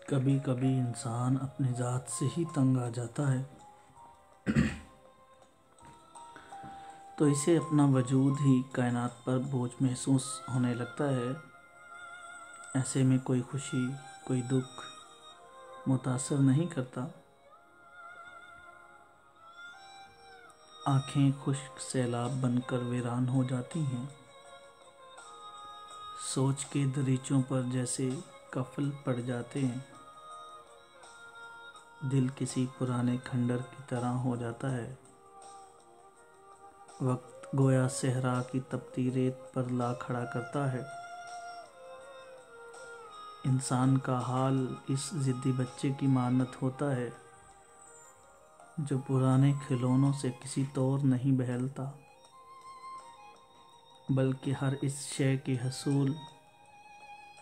कभी कभी इंसान अपनी ज़ात से ही तंग आ जाता है तो इसे अपना वजूद ही कायनात पर बोझ महसूस होने लगता है। ऐसे में कोई खुशी कोई दुख मुतासर नहीं करता। आँखें खुश्क सैलाब बनकर वीरान हो जाती हैं। सोच के दरीचों पर जैसे कफल पड़ जाते हैं। दिल किसी पुराने खंडर की तरह हो जाता है। वक्त गोया सहरा की तपती रेत पर ला खड़ा करता है। इंसान का हाल इस ज़िद्दी बच्चे की मानत होता है जो पुराने खिलौनों से किसी तौर नहीं बहलता, बल्कि हर इस शय के हसूल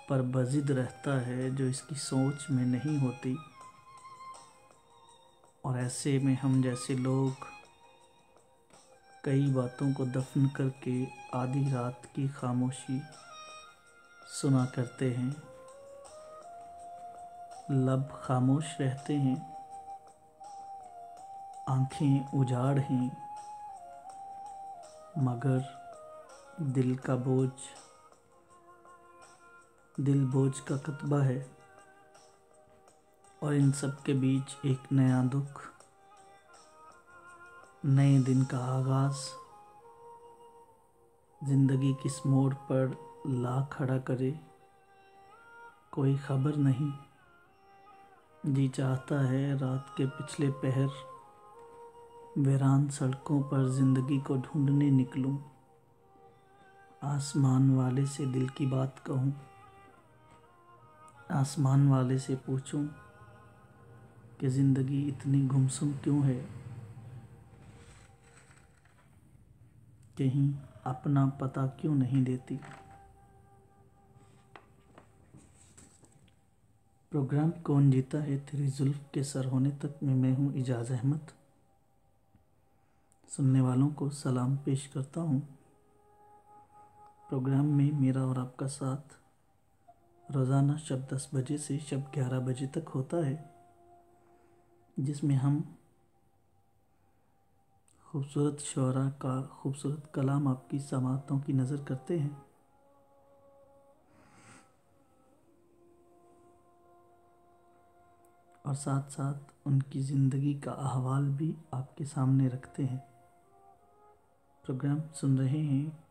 पर बज़िद रहता है जो इसकी सोच में नहीं होती। और ऐसे में हम जैसे लोग कई बातों को दफन करके आधी रात की खामोशी सुना करते हैं। लब खामोश रहते हैं, आँखें उजाड़ हैं, मगर दिल बोझ का कतबा है। और इन सब के बीच एक नया दुख, नए दिन का आगाज़ ज़िंदगी किस मोड़ पर ला खड़ा करे कोई खबर नहीं। जी चाहता है रात के पिछले पहर वीरान सड़कों पर ज़िंदगी को ढूंढने निकलूं। आसमान वाले से दिल की बात कहूं, आसमान वाले से पूछूं कि ज़िंदगी इतनी गुमसुम क्यों है। कहीं अपना पता क्यों नहीं देती। प्रोग्राम कौन जीता है तेरी जुल्फ के सर होने तक में मैं हूँ इजाज़ अहमद। सुनने वालों को सलाम पेश करता हूँ। प्रोग्राम में मेरा और आपका साथ रोज़ाना शब 10 बजे से शब 11 बजे तक होता है, जिसमें हम खूबसूरत शोरा का खूबसूरत कलाम आपकी समाअतों की नज़र करते हैं। और साथ साथ उनकी ज़िंदगी का अहवाल भी आपके सामने रखते हैं। प्रोग्राम सुन रहे हैं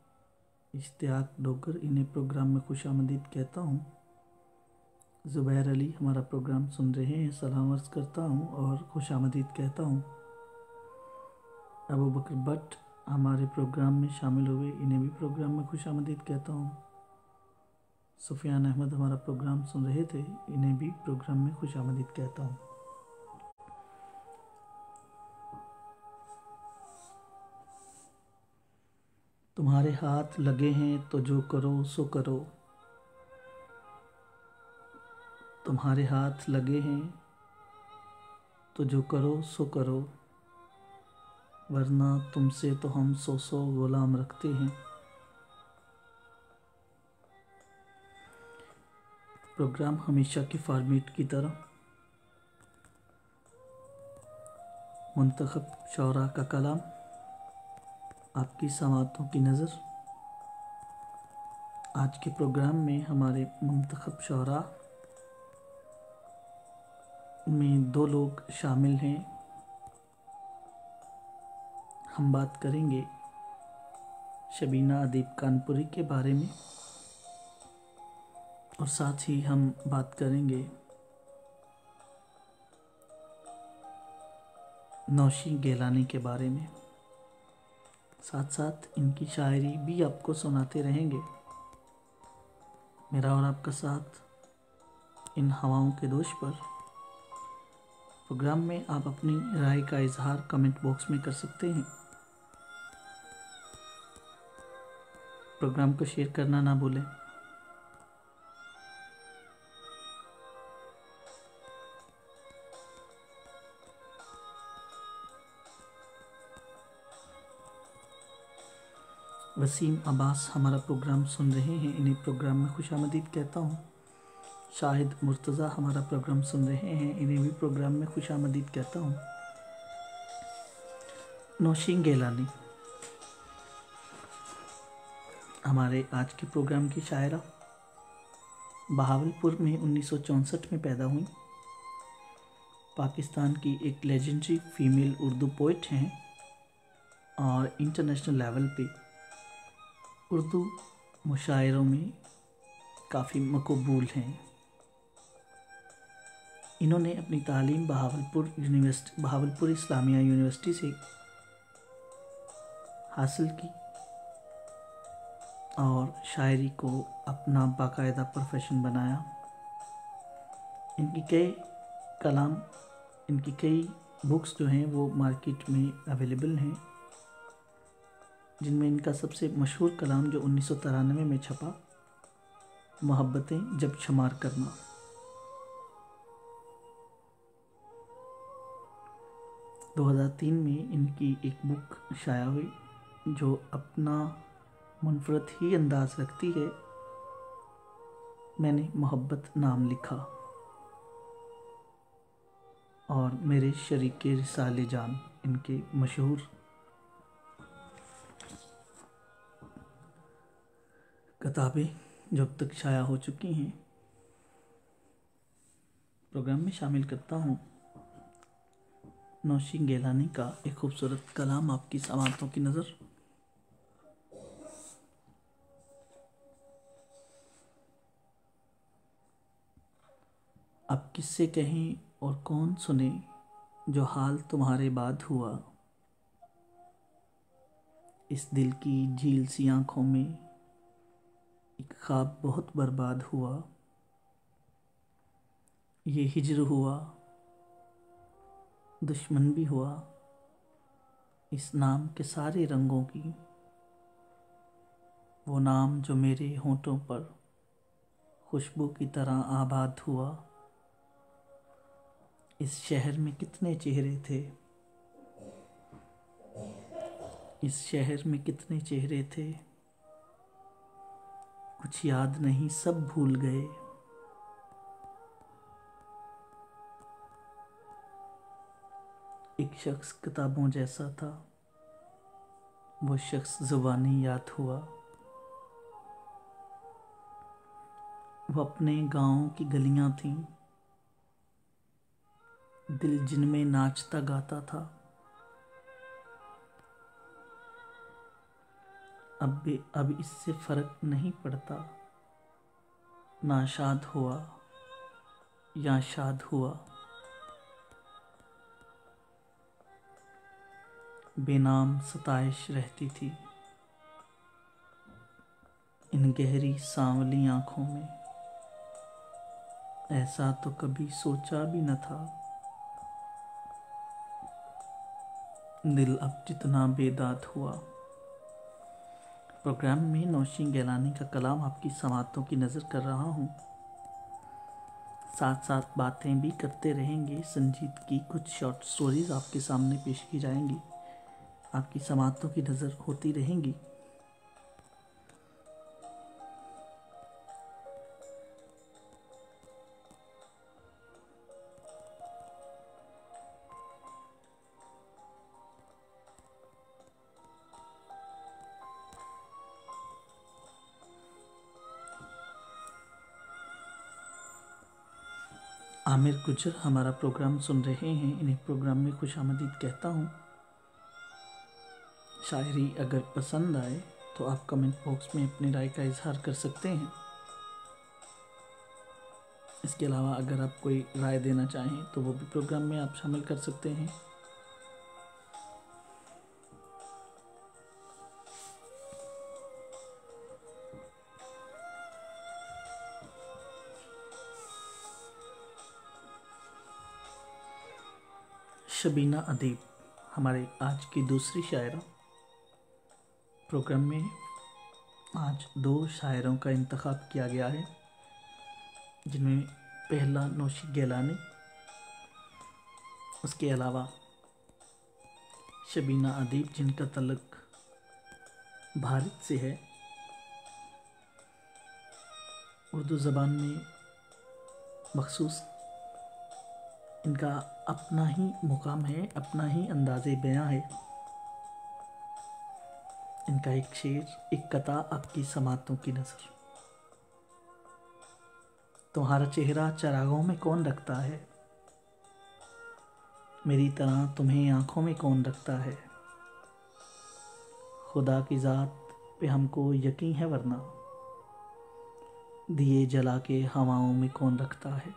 इश्तियाक डोगर, इन्हें प्रोग्राम में खुशामदीद कहता हूँ। ज़ुबैर अली हमारा प्रोग्राम सुन रहे हैं, सलाम अर्ज़ करता हूँ और खुशामदीद कहता हूँ। अबू बकर भट्ट हमारे प्रोग्राम में शामिल हुए, इन्हें भी प्रोग्राम में खुशामदीद कहता हूँ। सुफियान अहमद हमारा प्रोग्राम सुन रहे थे, इन्हें भी प्रोग्राम में खुशामदीद कहता हूँ। तुम्हारे हाथ लगे हैं तो जो करो सो करो, तुम्हारे हाथ लगे हैं तो जो करो सो करो, वरना तुमसे तो हम 100 गुलाम रखते हैं। प्रोग्राम हमेशा के फॉर्मेट की तरह मुंतखब शौरा का कलाम, आपकी समाअतों की नज़र। आज के प्रोग्राम में हमारे मुंतखब शौरा में 2 लोग शामिल हैं। हम बात करेंगे शबीना अदीब कानपुरी के बारे में और साथ ही हम बात करेंगे नौशी गेलानी के बारे में। साथ साथ इनकी शायरी भी आपको सुनाते रहेंगे। मेरा और आपका साथ इन हवाओं के दोष पर। प्रोग्राम में आप अपनी राय का इजहार कमेंट बॉक्स में कर सकते हैं। प्रोग्राम को शेयर करना ना भूलें। वसीम अब्बास हमारा प्रोग्राम सुन रहे हैं, इन्हें प्रोग्राम में खुशामदीद कहता हूँ। शाहिद मुर्तज़ा हमारा प्रोग्राम सुन रहे हैं, इन्हें भी प्रोग्राम में खुशामदीद कहता हूँ। नौशीन गिलानी हमारे आज के प्रोग्राम की शायरा बहावलपुर में 1964 में पैदा हुई। पाकिस्तान की एक लेजेंडरी फीमेल उर्दू पोइट हैं और इंटरनेशनल लेवल पे उर्दू मुशायरों में काफ़ी मकबूल हैं। इन्होंने अपनी तालीम बहावलपुर इस्लामिया यूनिवर्सिटी से हासिल की और शायरी को अपना बाकायदा प्रोफेशन बनाया। इनकी कई बुक्स जो हैं वो मार्केट में अवेलेबल हैं, जिनमें इनका सबसे मशहूर कलाम जो 1993 में छपा, मोहब्बतें जब शुमार करना। दो 2003 में इनकी एक बुक शाया हुई जो अपना मुनफरद ही अंदाज रखती है, मैंने मोहब्बत नाम लिखा, और मेरे शरीके रिसाले जान इनके मशहूर किताबें जो अब तक शाया हो चुकी हैं। प्रोग्राम में शामिल करता हूँ नौशीन गिलानी का एक खूबसूरत कलाम आपकी समातों की नज़र। अब किससे कहें और कौन सुने जो हाल तुम्हारे बाद हुआ, इस दिल की झील सी आँखों में एक ख्वाब बहुत बर्बाद हुआ। ये हिज्र हुआ, दुश्मन भी हुआ, इस नाम के सारे रंगों की, वो नाम जो मेरे होंठों पर खुशबू की तरह आबाद हुआ। इस शहर में कितने चेहरे थे, इस शहर में कितने चेहरे थे, कुछ याद नहीं सब भूल गए। एक शख्स किताबों जैसा था, वो शख्स ज़ुबानी याद हुआ। वो अपने गाँव की गलियां थीं, दिल जिनमें नाचता गाता था। अब इससे फर्क नहीं पड़ता, नाशाद हुआ या शाद हुआ। बेनाम सताइश रहती थी इन गहरी सांवली आँखों में, ऐसा तो कभी सोचा भी न था। दिल अब जितना बेदाद हुआ। प्रोग्राम में नौशीन गिलानी का कलाम आपकी समातों की नज़र कर रहा हूँ, साथ साथ बातें भी करते रहेंगे। संजीत की कुछ शॉर्ट स्टोरीज आपके सामने पेश की जाएंगी, आपकी समातों की नज़र होती रहेंगी। आमिर गुजर हमारा प्रोग्राम सुन रहे हैं, इन्हें प्रोग्राम में खुशामदीद कहता हूँ। शायरी अगर पसंद आए तो आप कमेंट बॉक्स में अपनी राय का इजहार कर सकते हैं। इसके अलावा अगर आप कोई राय देना चाहें तो वो भी प्रोग्राम में आप शामिल कर सकते हैं। शबीना अदीब हमारे आज की दूसरी शायरा। प्रोग्राम में आज 2 शायरों का इंतखाब किया गया है, जिनमें पहला नौशीन गिलानी, उसके अलावा शबीना अदीब जिनका तल्लुक भारत से है। उर्दू ज़बान में मखसूस इनका अपना ही मुकाम है, अपना ही अंदाज़े बयां है। इनका एक शेर, एक कथा आपकी समातों की नज़र। तुम्हारा चेहरा चरागों में कौन रखता है, मेरी तरह तुम्हें आंखों में कौन रखता है। खुदा की ज़ात पे हमको यकीन है, वरना दिए जला के हवाओं में कौन रखता है।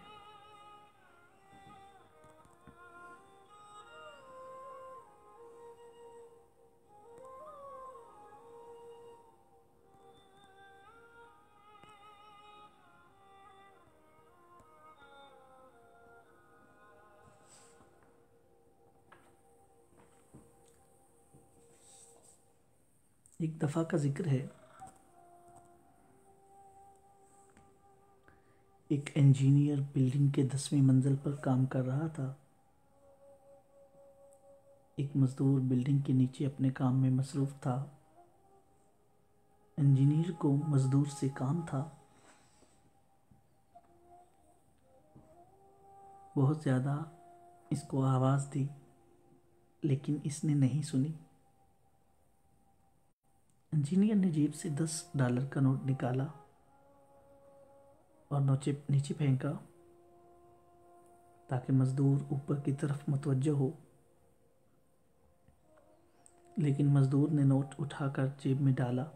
एक दफ़ा का जिक्र है, एक इंजीनियर बिल्डिंग के 10वीं मंजिल पर काम कर रहा था। एक मजदूर बिल्डिंग के नीचे अपने काम में मसरूफ़ था। इंजीनियर को मजदूर से काम था। बहुत ज़्यादा इसको आवाज़ दी, लेकिन इसने नहीं सुनी। इंजीनियर ने जेब से $10 का नोट निकाला और नीचे फेंका ताकि मजदूर ऊपर की तरफ मुतवज्जो हो। लेकिन मजदूर ने नोट उठाकर जेब में डाला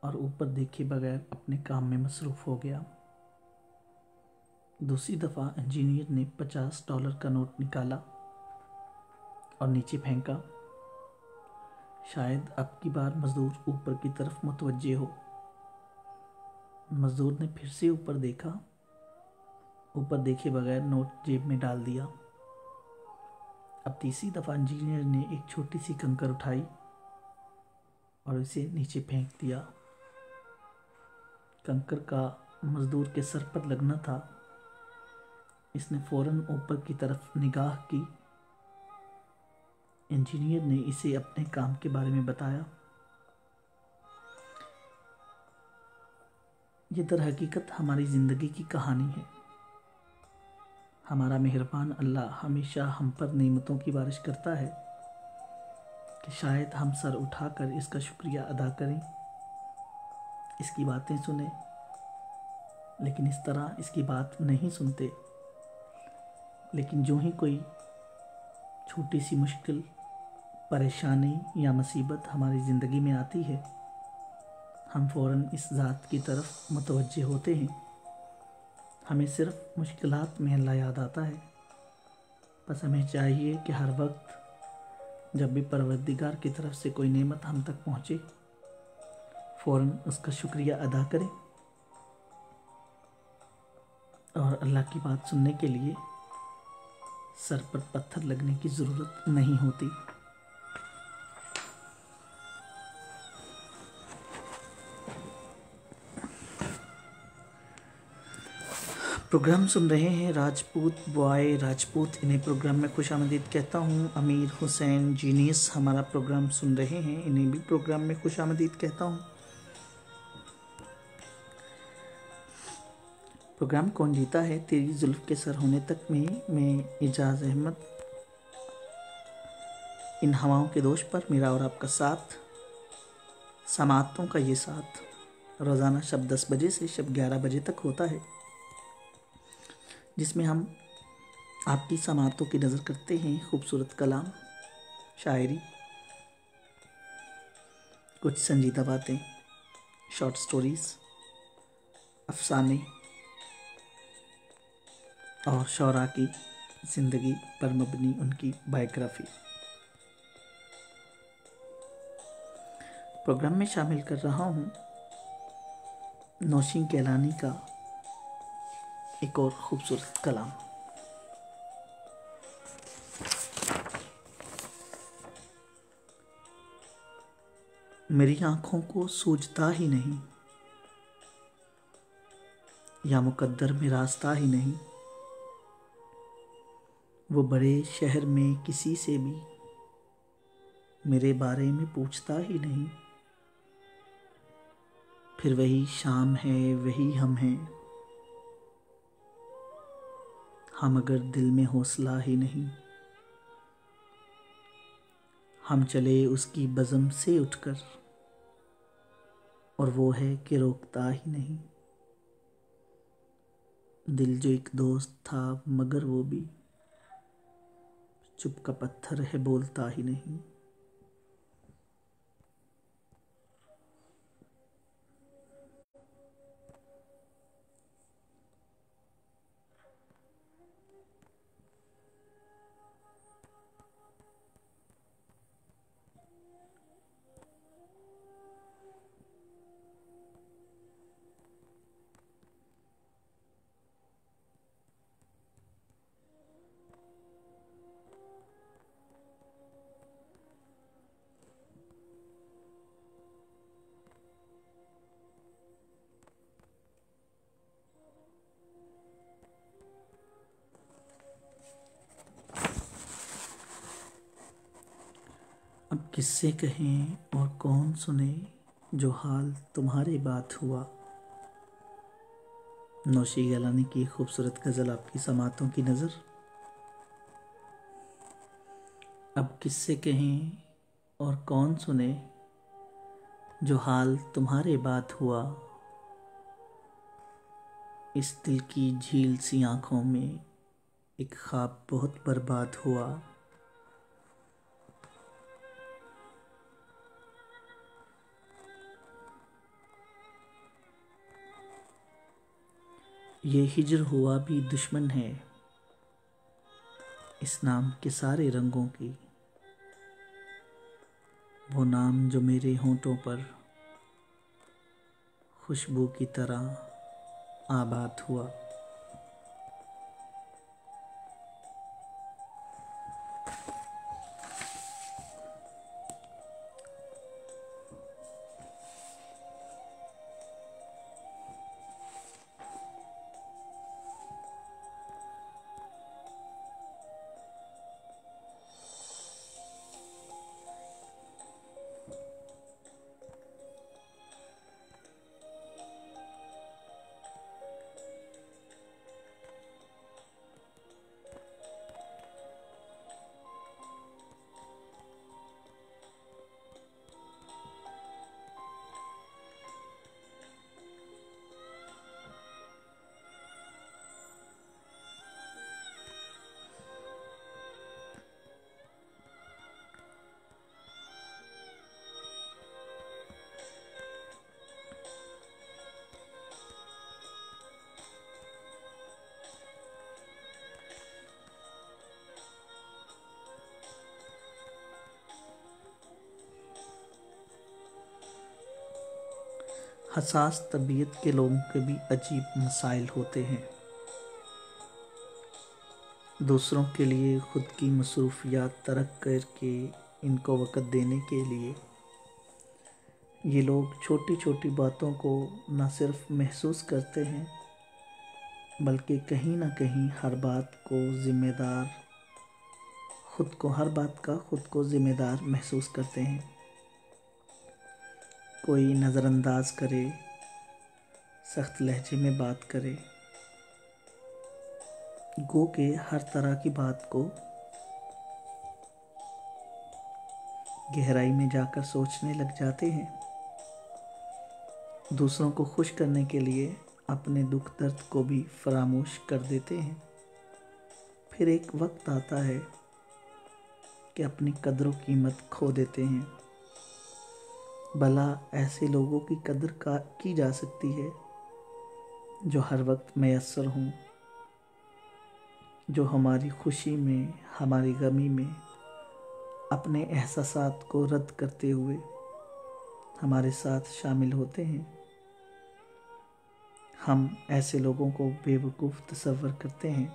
और ऊपर देखे बगैर अपने काम में मसरूफ़ हो गया। दूसरी दफ़ा इंजीनियर ने $50 का नोट निकाला और नीचे फेंका। शायद अब की बार मजदूर ऊपर की तरफ मुतवज्जे हो। मजदूर ने फिर से ऊपर देखा, ऊपर देखे बगैर नोट जेब में डाल दिया। अब तीसरी दफ़ा इंजीनियर ने एक छोटी सी कंकर उठाई और इसे नीचे फेंक दिया। कंकर का मजदूर के सर पर लगना था। इसने फौरन ऊपर की तरफ निगाह की। इंजीनियर ने इसे अपने काम के बारे में बताया। ये दर हकीकत हमारी ज़िंदगी की कहानी है। हमारा मेहरबान अल्लाह हमेशा हम पर नेमतों की बारिश करता है कि शायद हम सर उठाकर इसका शुक्रिया अदा करें, इसकी बातें सुने, लेकिन इस तरह इसकी बात नहीं सुनते। लेकिन जो ही कोई छोटी सी मुश्किल, परेशानी या मुसीबत हमारी ज़िंदगी में आती है, हम फ़ौरन इस ज़ात की तरफ मुतवज्जे होते हैं। हमें सिर्फ मुश्किलात में अल्लाह याद आता है। बस हमें चाहिए कि हर वक्त जब भी परवरदिगार की तरफ से कोई नेमत हम तक पहुँचे, फ़ौरन उसका शुक्रिया अदा करें और अल्लाह की बात सुनने के लिए सर पर पत्थर लगने की ज़रूरत नहीं होती। प्रोग्राम सुन रहे हैं राजपूत बॉय राजपूत, इन्हें प्रोग्राम में खुशामदीद कहता हूँ। अमीर हुसैन जीनियस हमारा प्रोग्राम सुन रहे हैं, इन्हें भी प्रोग्राम में खुशामदीद कहता हूँ। प्रोग्राम कौन जीता है तेरी जुल्फ के सर होने तक में मैं एजाज अहमद, इन हवाओं के दोष पर मेरा और आपका साथ, समातों का ये साथ रोज़ाना शब 10 बजे से शब 11 बजे तक होता है, जिसमें हम आपकी समातों की नज़र करते हैं। खूबसूरत कलाम, शायरी, कुछ संजीदा बातें, शॉर्ट स्टोरीज़, अफसाने और शौरा की ज़िंदगी पर मबनी उनकी बायोग्राफी। प्रोग्राम में शामिल कर रहा हूँ नौशीन कैलानी का एक और ख़ूबसूरत कलाम। मेरी आँखों को सूझता ही नहीं, या मुकद्दर में रास्ता ही नहीं, वो बड़े शहर में किसी से भी मेरे बारे में पूछता ही नहीं। फिर वही शाम है, वही हम हैं, हम अगर दिल में हौसला ही नहीं, हम चले उसकी बज़म से उठकर, और वो है कि रोकता ही नहीं। दिल जो एक दोस्त था मगर वो भी चुप का पत्थर है, बोलता ही नहीं। अब किससे कहें और कौन सुने जो हाल तुम्हारे बात हुआ। नौशी गलानी की खूबसूरत गज़ल आपकी समातों की नज़र। अब किससे कहें और कौन सुने जो हाल तुम्हारे बात हुआ। इस दिल की झील सी आँखों में एक ख्वाब बहुत बर्बाद हुआ। ये हिजर हुआ भी दुश्मन है इस नाम के सारे रंगों की। वो नाम जो मेरे होंठों पर खुशबू की तरह आबाद हुआ। हसास तबीयत के लोगों के भी अजीब मसाइल होते हैं। दूसरों के लिए खुद की मसरूफियात तर्क करके इनको वक़्त देने के लिए ये लोग छोटी छोटी बातों को न सिर्फ महसूस करते हैं बल्कि कहीं ना कहीं हर बात का खुद को ज़िम्मेदार महसूस करते हैं। कोई नज़रअंदाज करे, सख्त लहजे में बात करे, गो के हर तरह की बात को गहराई में जाकर सोचने लग जाते हैं। दूसरों को खुश करने के लिए अपने दुख दर्द को भी फरामोश कर देते हैं। फिर एक वक्त आता है कि अपनी कदर कीमत खो देते हैं। भला ऐसे लोगों की कदर की जा सकती है जो हर वक्त मैसर हों, जो हमारी खुशी में, हमारी गमी में अपने एहसासात को रद्द करते हुए हमारे साथ शामिल होते हैं। हम ऐसे लोगों को बेवकूफ़ तस्वर करते हैं।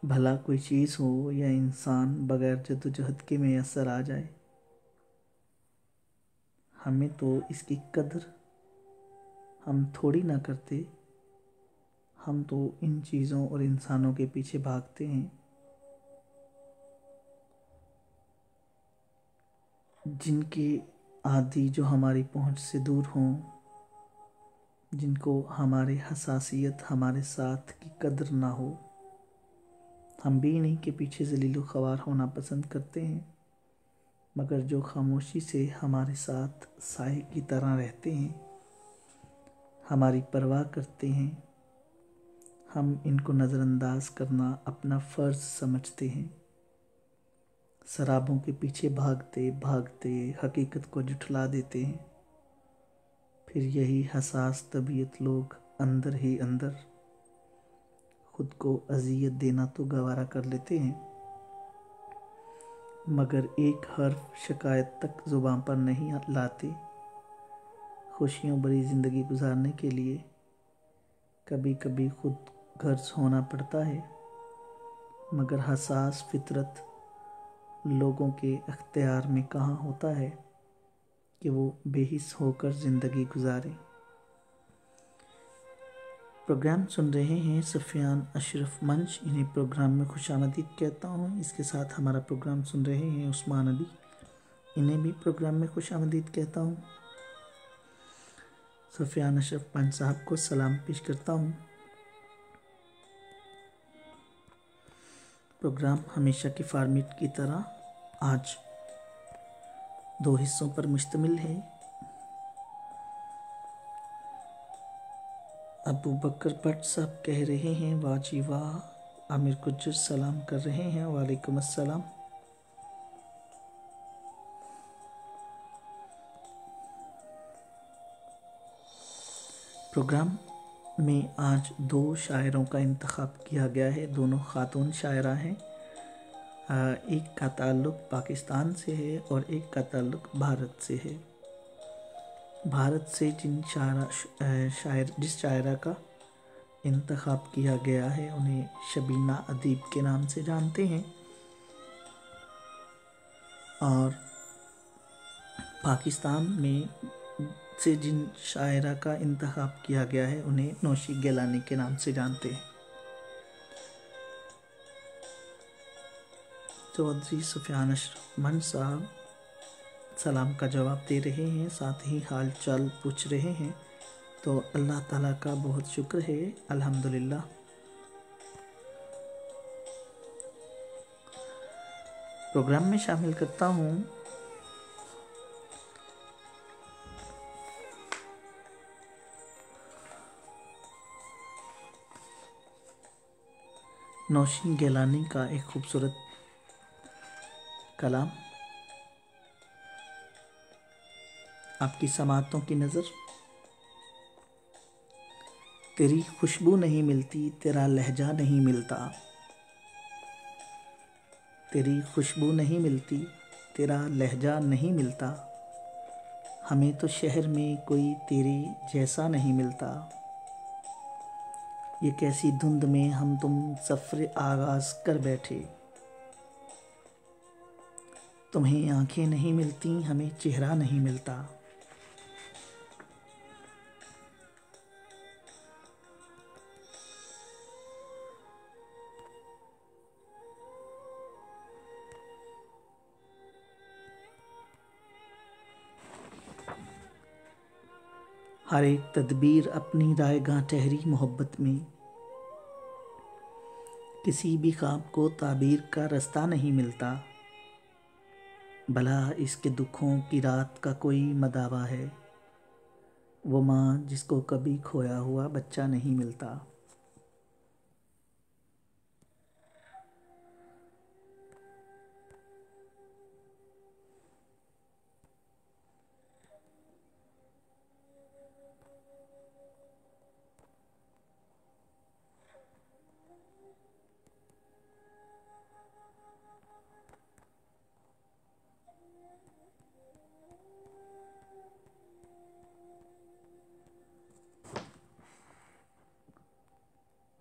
भला कोई चीज़ हो या इंसान बग़ैर जद्दोजहद के मैसर आ जाए, हमें तो इसकी कदर हम थोड़ी ना करते। हम तो इन चीज़ों और इंसानों के पीछे भागते हैं जिनकी आदि जो हमारी पहुंच से दूर हों, जिनको हमारे हसासियत, हमारे साथ की कदर ना हो। हम भी इन्हीं के पीछे ज़लील ख्वार होना पसंद करते हैं, मगर जो खामोशी से हमारे साथ साए की तरह रहते हैं, हमारी परवाह करते हैं, हम इनको नज़रअंदाज करना अपना फ़र्ज़ समझते हैं। शराबों के पीछे भागते भागते हकीकत को जुठला देते हैं। फिर यही हसास तबीयत लोग अंदर ही अंदर खुद को अजियत देना तो गवारा कर लेते हैं, मगर एक हर्फ शिकायत तक ज़ुबान पर नहीं लाते। खुशियों भरी ज़िंदगी गुजारने के लिए कभी कभी खुद गर्ज होना पड़ता है, मगर हसास फितरत लोगों के अख्तियार में कहाँ होता है कि वो बेहिस होकर ज़िंदगी गुजारें। प्रोग्राम सुन रहे हैं सुफियान अशरफ मंच, इन्हें प्रोग्राम में खुशामदीद कहता हूँ। इसके साथ हमारा प्रोग्राम सुन रहे हैं उस्मान अली, इन्हें भी प्रोग्राम में खुशामदीद कहता हूँ। सुफियान अशरफ मंच साहब को सलाम पेश करता हूँ। प्रोग्राम हमेशा की फॉर्मेट की तरह आज 2 हिस्सों पर मुश्तमिल है। अबू बकर भट्ट साहब कह रहे हैं वाह जी वाह। आमिर गुज्जर सलाम कर रहे हैं, वालेकुम अस्सलाम। प्रोग्राम में आज 2 शायरों का इंतखाब किया गया है। दोनों खातून शायरा हैं। एक का ताल्लुक़ पाकिस्तान से है और एक का ताल्लुक़ भारत से है। भारत से जिस शायरा का इंतखाब किया गया है उन्हें शबीना अदीब के नाम से जानते हैं, और पाकिस्तान में से जिन शायरा का इंतखाब किया गया है उन्हें नौशी गिलानी के नाम से जानते हैं। चौधरी सुफियान अशरफ मंच साहब सलाम का जवाब दे रहे हैं, साथ ही हाल चाल पूछ रहे हैं, तो अल्लाह ताला का बहुत शुक्र है, अल्हम्दुलिल्लाह। प्रोग्राम में शामिल करता हूँ नौशी गिलानी का एक खूबसूरत कलाम। आपकी समातों की नज़र। तेरी खुशबू नहीं मिलती, तेरा लहजा नहीं मिलता। तेरी खुशबू नहीं मिलती, तेरा लहजा नहीं मिलता। हमें तो शहर में कोई तेरे जैसा नहीं मिलता। ये कैसी धुंध में हम तुम सफ़र आगाज़ कर बैठे। तुम्हें आंखें नहीं मिलती, हमें चेहरा नहीं मिलता। हर एक तदबीर अपनी रायगां ठहरी मोहब्बत में। किसी भी ख्वाब को ताबीर का रास्ता नहीं मिलता। भला इसके दुखों की रात का कोई मदावा है। वो माँ जिसको कभी खोया हुआ बच्चा नहीं मिलता।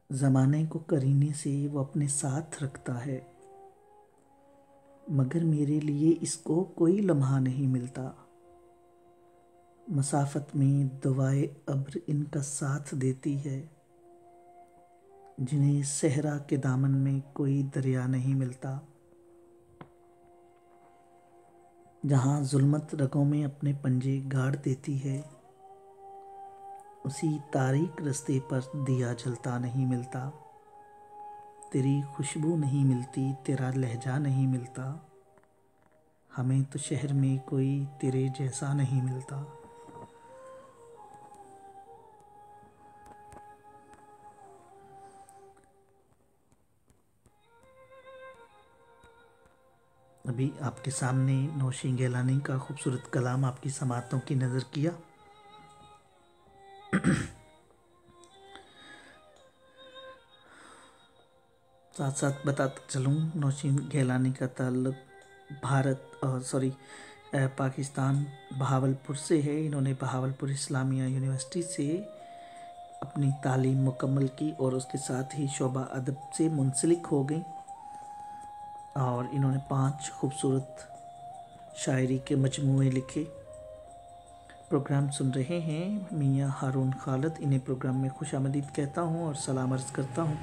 ज़माने को करीने से वो अपने साथ रखता है, मगर मेरे लिए इसको कोई लम्हा नहीं मिलता। मसाफत में दुआए अब्र इनका साथ देती है, जिन्हें सहरा के दामन में कोई दरिया नहीं मिलता। जहाँ जुल्मत रगों में अपने पंजे गाड़ देती है, उसी तारीक रास्ते पर दिया जलता नहीं मिलता, तेरी खुशबू नहीं मिलती, तेरा लहजा नहीं मिलता, हमें तो शहर में कोई तेरे जैसा नहीं मिलता। अभी आपके सामने नौशीन गैलानी का खूबसूरत कलाम आपकी समातों की नज़र किया। साथ साथ बताता चलूँ, नौशीन गैलानी का ताल्लुक पाकिस्तान बहावलपुर से है। इन्होंने बहावलपुर इस्लामिया यूनिवर्सिटी से अपनी तालीम मुकम्मल की और उसके साथ ही शोबा अदब से मुंसलिक हो गई और इन्होंने 5 खूबसूरत शायरी के मजमूए लिखे। प्रोग्राम सुन रहे हैं मियाँ हारून खालिद, इन्हें प्रोग्राम में खुशामदीद कहता हूँ और सलाम अर्ज़ करता हूँ।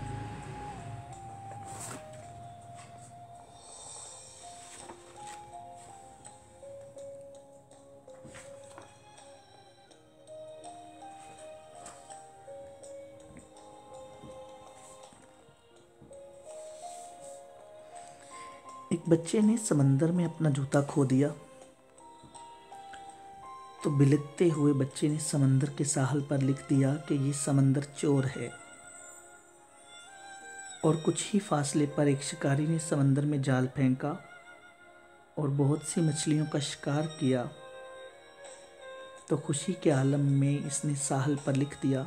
एक बच्चे ने समंदर में अपना जूता खो दिया तो बिलखते हुए बच्चे ने समंदर के साहल पर लिख दिया कि ये समंदर चोर है। और कुछ ही फासले पर एक शिकारी ने समंदर में जाल फेंका और बहुत सी मछलियों का शिकार किया तो खुशी के आलम में इसने साहल पर लिख दिया,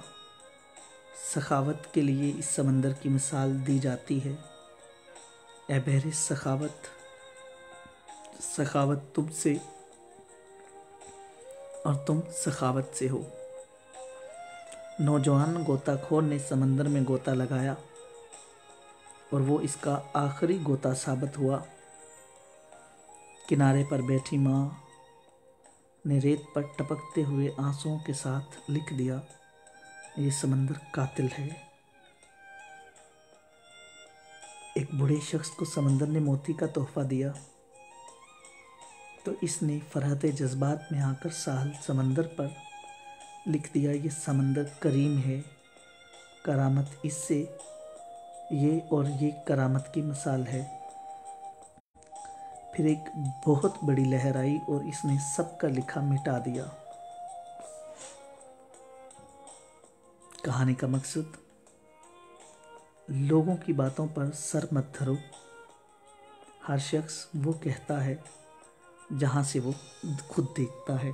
सखावत के लिए इस समंदर की मिसाल दी जाती है। ए बहरे सखावत, सखावत तुमसे और तुम सखावत से हो। नौजवान गोताखोर ने समंदर में गोता लगाया और वो इसका आखिरी गोता साबित हुआ। किनारे पर बैठी माँ ने रेत पर टपकते हुए आंसुओं के साथ लिख दिया, ये समंदर कातिल है। एक बूढ़े शख्स को समंदर ने मोती का तोहफा दिया तो इसने फरहत जज्बात में आकर साहल समंदर पर लिख दिया, ये समंदर करीम है, करामत इससे ये करामत की मिसाल है। फिर एक बहुत बड़ी लहर आई और इसने सबका लिखा मिटा दिया। कहानी का मकसद, लोगों की बातों पर सर मत धरो। हर शख्स वो कहता है जहाँ से वो खुद देखता है।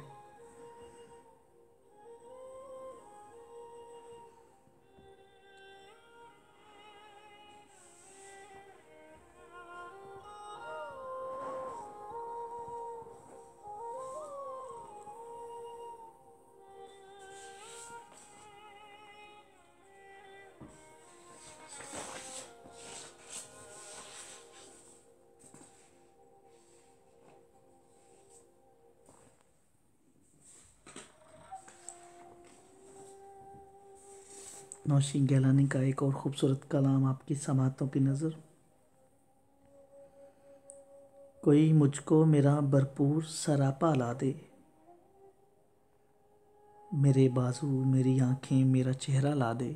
नौशीन गैलानी का एक और खूबसूरत कलाम आपकी समातों की नज़र। कोई मुझको मेरा भरपूर सरापा ला दे, मेरे बाजू मेरी आंखें मेरा चेहरा ला दे।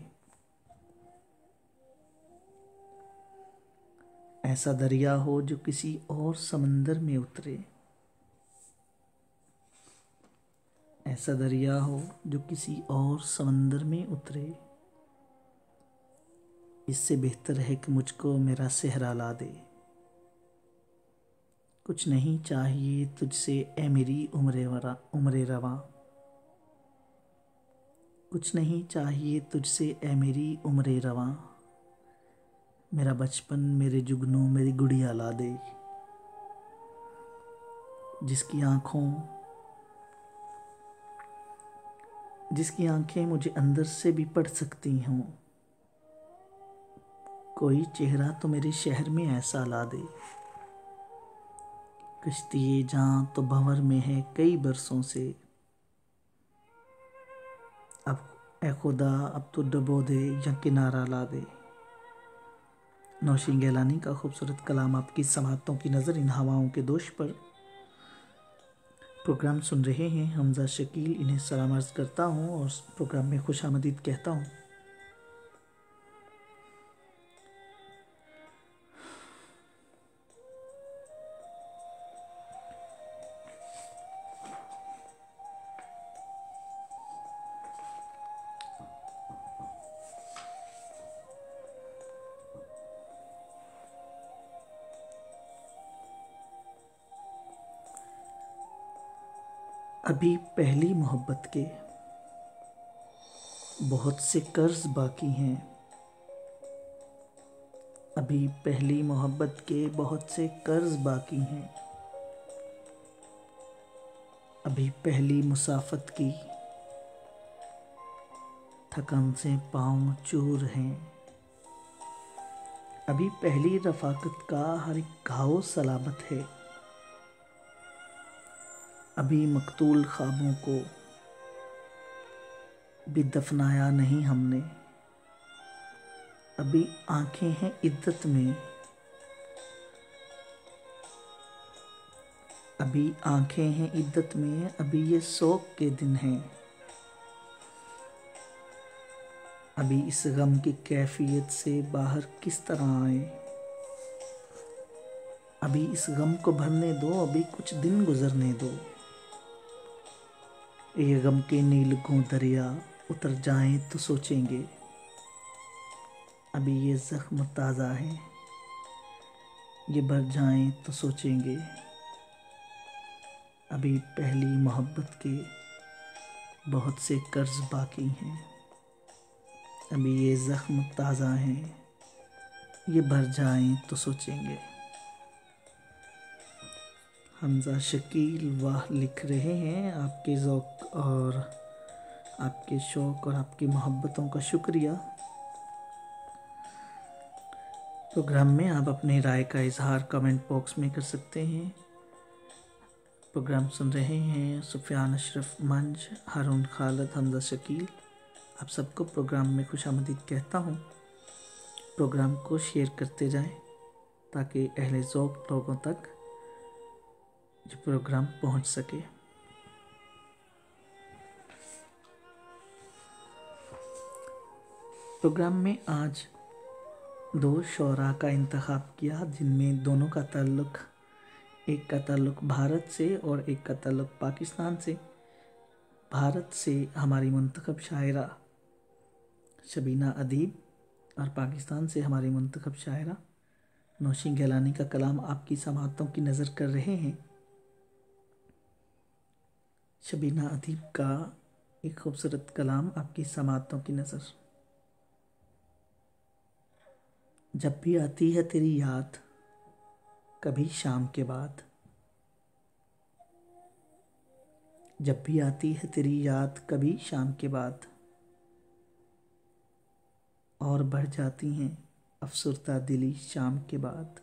ऐसा दरिया हो जो किसी और समंदर में उतरे, ऐसा दरिया हो जो किसी और समंदर में उतरे। इससे बेहतर है कि मुझको मेरा सेहरा ला दे। कुछ नहीं चाहिए तुझसे ए मेरी उम्र रवां, कुछ नहीं चाहिए तुझसे ए मेरी उम्र रवां। मेरा बचपन मेरे जुगनू मेरी गुड़िया ला दे। जिसकी आंखें मुझे अंदर से भी पढ़ सकती हों, कोई चेहरा तो मेरे शहर में ऐसा ला दे। कश्ती जहाँ तो भंवर में है कई बरसों से, अब ए खुदा अब तो डबो दे या किनारा ला दे। नौशीन गैलानी का खूबसूरत कलाम आपकी समातों की नज़र इन हवाओं के दोष पर। प्रोग्राम सुन रहे हैं हमजा शकील, इन्हें सलाम अर्ज़ करता हूँ और प्रोग्राम में खुशामदीद कहता हूँ। अभी पहली मोहब्बत के बहुत से कर्ज बाकी हैं, अभी पहली मोहब्बत के बहुत से कर्ज बाकी हैं, अभी पहली मुसाफत की थकन से पाँव चूर हैं, अभी पहली रफ़ाकत का हर एक घाव सलामत है, अभी मकतूल ख्वाबों को भी दफनाया नहीं हमने, अभी आंखें हैं इद्दत में, अभी आंखें हैं इद्दत में, अभी ये शौक के दिन हैं, अभी इस गम की कैफियत से बाहर किस तरह आए, अभी इस गम को भरने दो, अभी कुछ दिन गुजरने दो, ये गम के नीलगों दरिया उतर जाएं तो सोचेंगे, अभी ये ज़ख्म ताज़ा है, ये भर जाएं तो सोचेंगे, अभी पहली मोहब्बत के बहुत से कर्ज बाकी हैं, अभी ये ज़ख्म ताज़ा हैं, ये भर जाएं तो सोचेंगे। हमजा शकील वाह लिख रहे हैं, आपके ज़ौक़ और आपके शौक़ और आपकी मोहब्बतों का शुक्रिया। प्रोग्राम में आप अपनी राय का इजहार कमेंट बॉक्स में कर सकते हैं। प्रोग्राम सुन रहे हैं सुफियान अशरफ मंज, हारून खालिद, हमजा शकील। आप सबको प्रोग्राम में खुशामदीद कहता हूँ। प्रोग्राम को शेयर करते जाएं ताकि अहले ज़ौक़ लोगों तक जो प्रोग्राम पहुँच सके। प्रोग्राम में आज दो शोरा का इंतखाब किया, जिनमें दोनों का ताल्लुक़, एक का ताल्लुक़ भारत से और एक का ताल्लुक़ पाकिस्तान से। भारत से हमारी मुंतखब शायरा शबीना अदीब और पाकिस्तान से हमारी मुंतखब शायरा नौशीन गिलानी का कलाम आपकी समाअतों की नज़र कर रहे हैं। शबीना अदीब का एक खूबसूरत कलाम आपकी समाअतों की नज़र। जब भी आती है तेरी याद कभी शाम के बाद, जब भी आती है तेरी याद कभी शाम के बाद, और बढ़ जाती हैं अफसरदा दिली शाम के बाद।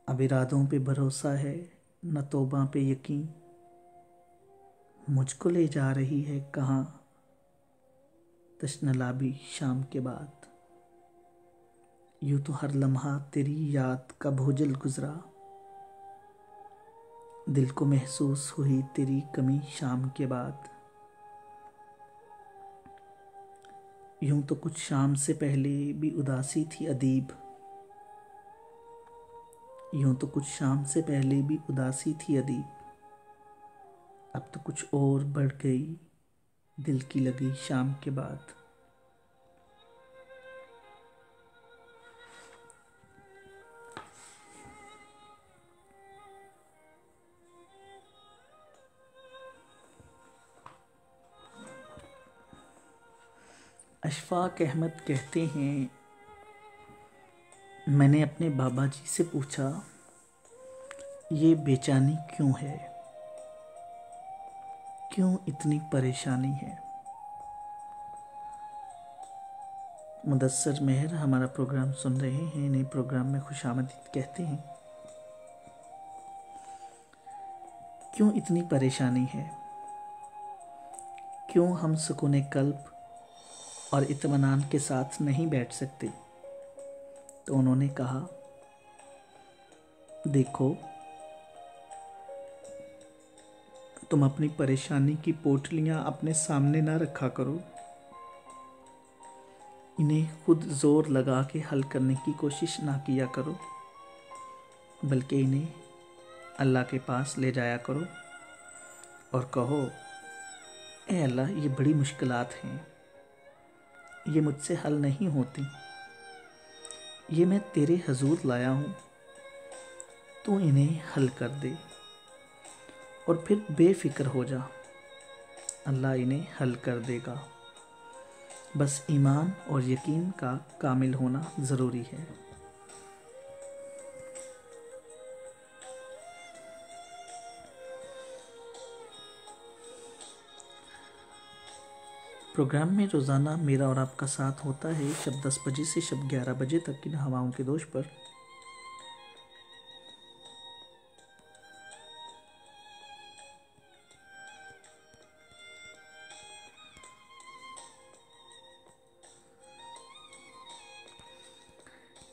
अब इरादों पे भरोसा है न तौबा पे यकीन, मुझको ले जा रही है कहाँ तशनलाबी शाम के बाद। यूँ तो हर लम्हा तेरी याद का भोजल गुजरा, दिल को महसूस हुई तेरी कमी शाम के बाद। यूँ तो कुछ शाम से पहले भी उदासी थी अदीब, यूँ तो कुछ शाम से पहले भी उदासी थी अदीब, अब तो कुछ और बढ़ गई दिल की लगी शाम के बाद। अशफाक अहमद कहते हैं, मैंने अपने बाबा जी से पूछा ये बेचैनी क्यों है, क्यों इतनी परेशानी है। मुदस्सर मेहर हमारा प्रोग्राम सुन रहे हैं, इन्हें प्रोग्राम में खुशामदीद कहते हैं। क्यों इतनी परेशानी है, क्यों हम सुकून कल्ब और इत्मीनान के साथ नहीं बैठ सकते। तो उन्होंने कहा, देखो, तुम अपनी परेशानी की पोटलियां अपने सामने ना रखा करो, इन्हें खुद जोर लगा के हल करने की कोशिश ना किया करो, बल्कि इन्हें अल्लाह के पास ले जाया करो और कहो, ए अल्लाह, ये बड़ी मुश्किलात हैं, ये मुझसे हल नहीं होती, ये मैं तेरे हजूर लाया हूँ, तू इन्हें हल कर दे और फिर बेफिक्र हो जा, अल्लाह इन्हें हल कर देगा। बस ईमान और यकीन का कामिल होना ज़रूरी है। प्रोग्राम में रोज़ाना मेरा और आपका साथ होता है शब 10 बजे से शब 11 बजे तक इन हवाओं के दोष पर।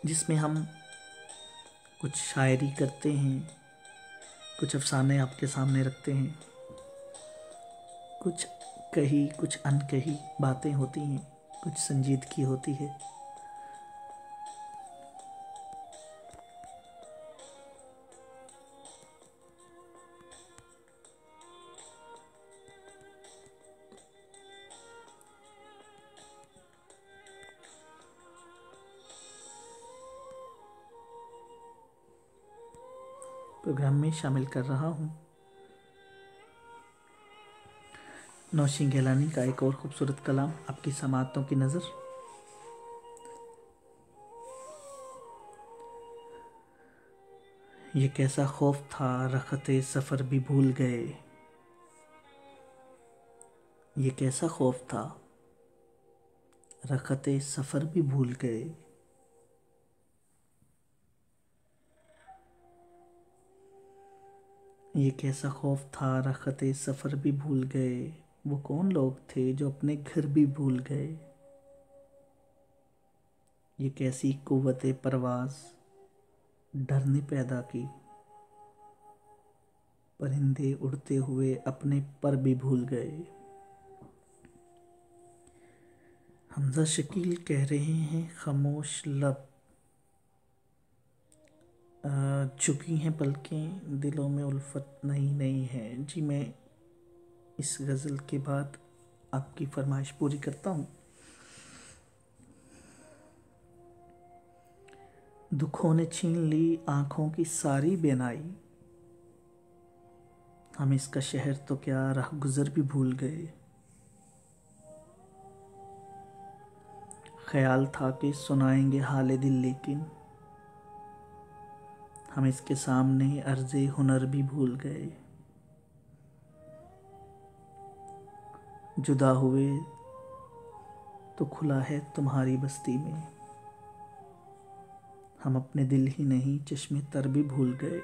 जिसमें हम कुछ शायरी करते हैं, कुछ अफसाने आपके सामने रखते हैं, कुछ कही कुछ अनकही बातें होती हैं, कुछ संजीदगी होती है। प्रोग्राम में शामिल कर रहा हूँ नौशीन गैलानी का एक और खूबसूरत कलाम, आपकी समाअतों की नज़र। ये कैसा खौफ था रखते सफ़र भी भूल गए, ये कैसा खौफ था रखते सफ़र भी भूल गए, ये कैसा खौफ था रखते सफ़र भी भूल गए, वो कौन लोग थे जो अपने घर भी भूल गए, ये कैसी कुव्वते परवाज़ डर ने पैदा की, परिंदे उड़ते हुए अपने पर भी भूल गए। हमजा शकील कह रहे हैं, खामोश लब झुकी हैं पलकें, दिलों में उल्फत नई नई है। जी, मैं इस गज़ल के बाद आपकी फरमाइश पूरी करता हूँ। दुखों ने छीन ली आँखों की सारी बेनाई, हम इसका शहर तो क्या राह गुज़र भी भूल गए। ख्याल था कि सुनाएंगे हाले दिल, लेकिन हम इसके सामने अर्ज़े हुनर भी भूल गए। जुदा हुए तो खुला है तुम्हारी बस्ती में, हम अपने दिल ही नहीं चश्मे तर भी भूल गए।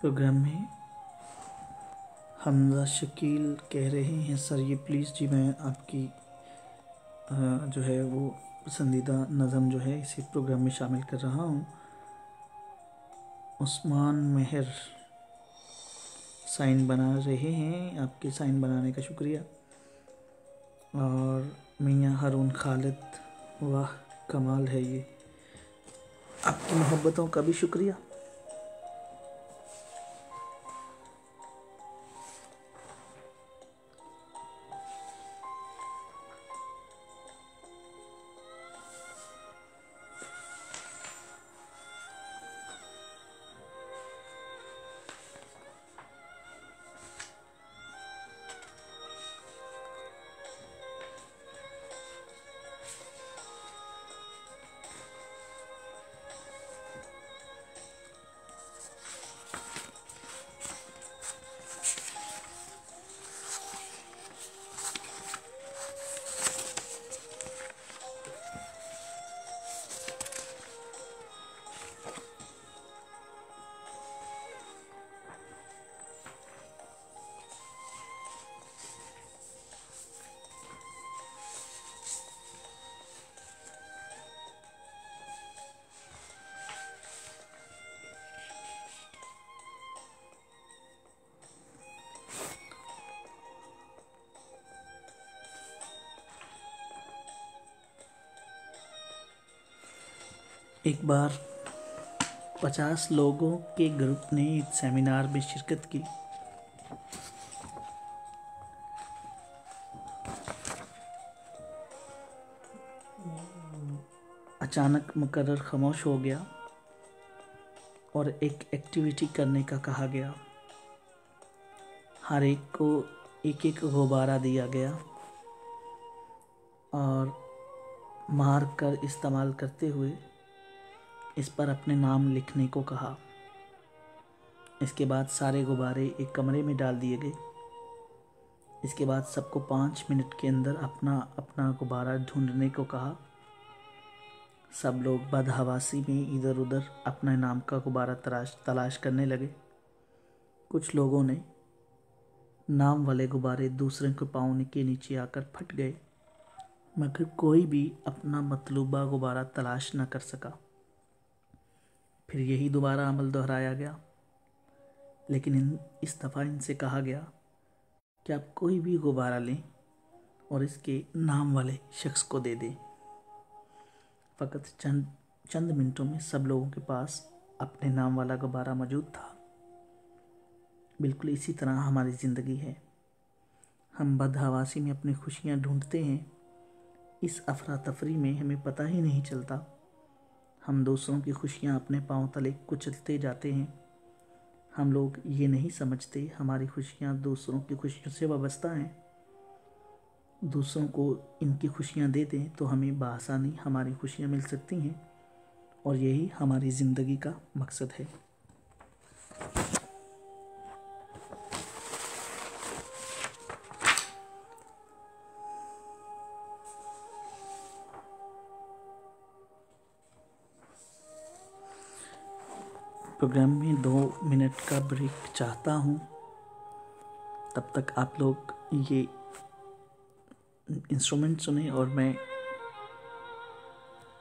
प्रोग्राम में हमजा शकील कह रहे हैं, सर ये प्लीज़ जी मैं आपकी जो है वो पसंदीदा नज़म जो है इसी प्रोग्राम में शामिल कर रहा हूँ। उस्मान मेहर साइन बना रहे हैं, आपके साइन बनाने का शुक्रिया। और मियाँ हारून खालिद, वाह कमाल है ये, आपकी मोहब्बतों का भी शुक्रिया। एक बार 50 लोगों के ग्रुप ने एक सेमिनार में शिरकत की। अचानक मुकर्रर खामोश हो गया और एक एक्टिविटी करने का कहा गया। हर एक को एक एक गुब्बारा दिया गया और मार्क कर इस्तेमाल करते हुए इस पर अपने नाम लिखने को कहा। इसके बाद सारे गुब्बारे एक कमरे में डाल दिए गए। इसके बाद सबको 5 मिनट के अंदर अपना अपना गुब्बारा ढूंढने को कहा। सब लोग बदहवासी में इधर उधर अपने नाम का गुब्बारा तलाश करने लगे। कुछ लोगों ने नाम वाले गुब्बारे दूसरे के पाँव के नीचे आकर फट गए, मगर कोई भी अपना मतलूबा गुब्बारा तलाश न कर सका। फिर यही दोबारा अमल दोहराया गया, लेकिन इस दफ़ा इनसे कहा गया कि आप कोई भी गुब्बारा लें और इसके नाम वाले शख्स को दे दें। फ़कत चंद मिनटों में सब लोगों के पास अपने नाम वाला गुब्बारा मौजूद था। बिल्कुल इसी तरह हमारी ज़िंदगी है। हम बदहवासी में अपनी खुशियाँ ढूंढते हैं। इस अफरा तफरी में हमें पता ही नहीं चलता। हम दूसरों की खुशियाँ अपने पांव तले कुचलते जाते हैं। हम लोग ये नहीं समझते हमारी खुशियाँ दूसरों की खुशियों से वाबस्ता हैं। दूसरों को इनकी खुशियाँ दे दें तो हमें बआसानी हमारी खुशियाँ मिल सकती हैं, और यही हमारी ज़िंदगी का मकसद है। प्रोग्राम में 2 मिनट का ब्रेक चाहता हूँ। तब तक आप लोग ये इंस्ट्रूमेंट सुने और मैं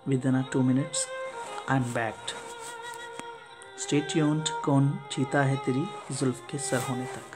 within 2 minutes I am back. Stay tuned. कौन जीता है तेरी जुल्फ के सर होने तक।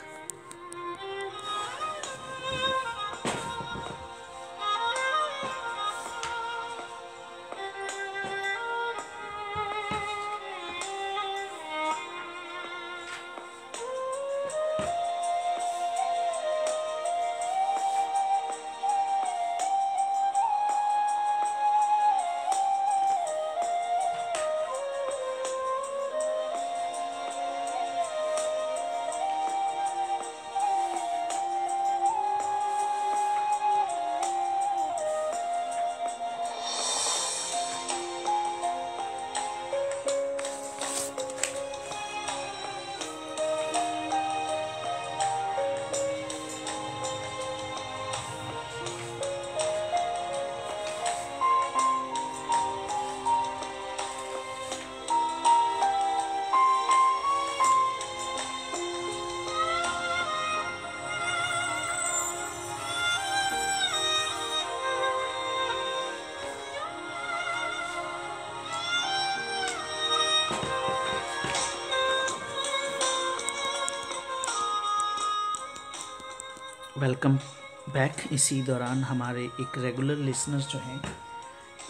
Welcome back. इसी दौरान हमारे एक रेगुलर लिसनर्स जो हैं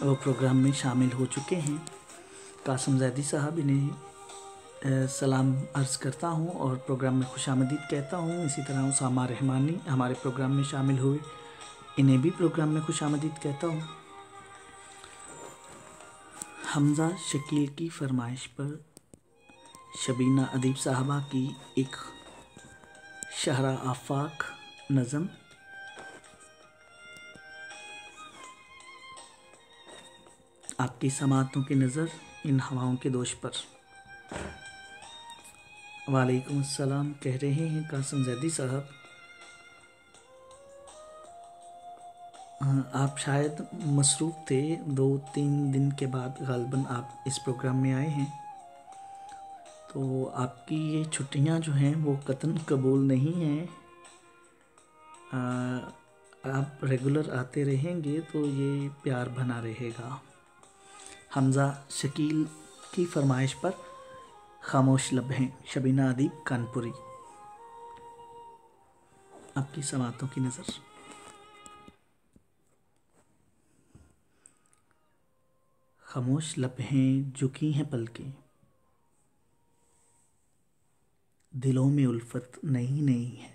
वो प्रोग्राम में शामिल हो चुके हैं। कासिम जैदी साहब, इन्हें सलाम अर्ज़ करता हूं और प्रोग्राम में खुशामदीद कहता हूं। इसी तरह उसामा रहमानी हमारे प्रोग्राम में शामिल हुए, इन्हें भी प्रोग्राम में खुशामदीद कहता हूं। हमज़ा शकील की फरमाइश पर शबीना अदीब साहबा की एक शहरा आफाक नज़म। आपकी समातों की नज़र इन हवाओं के दोष पर। वालेकुम अस्सलाम कह रहे हैं कासिम जैदी साहब। आप शायद मसरूफ़ थे, 2-3 दिन के बाद गालिबन आप इस प्रोग्राम में आए हैं, तो आपकी ये छुट्टियां जो हैं वो कतन कबूल नहीं हैं। आप रेगुलर आते रहेंगे तो ये प्यार बना रहेगा। हमज़ा शकील की फरमाइश पर खामोश लब हैं, शबीना अदीब कानपुरी। आपकी समातों की नज़र। खामोश लम्हें झुकी हैं पलकें, दिलों में उल्फत नई नई है।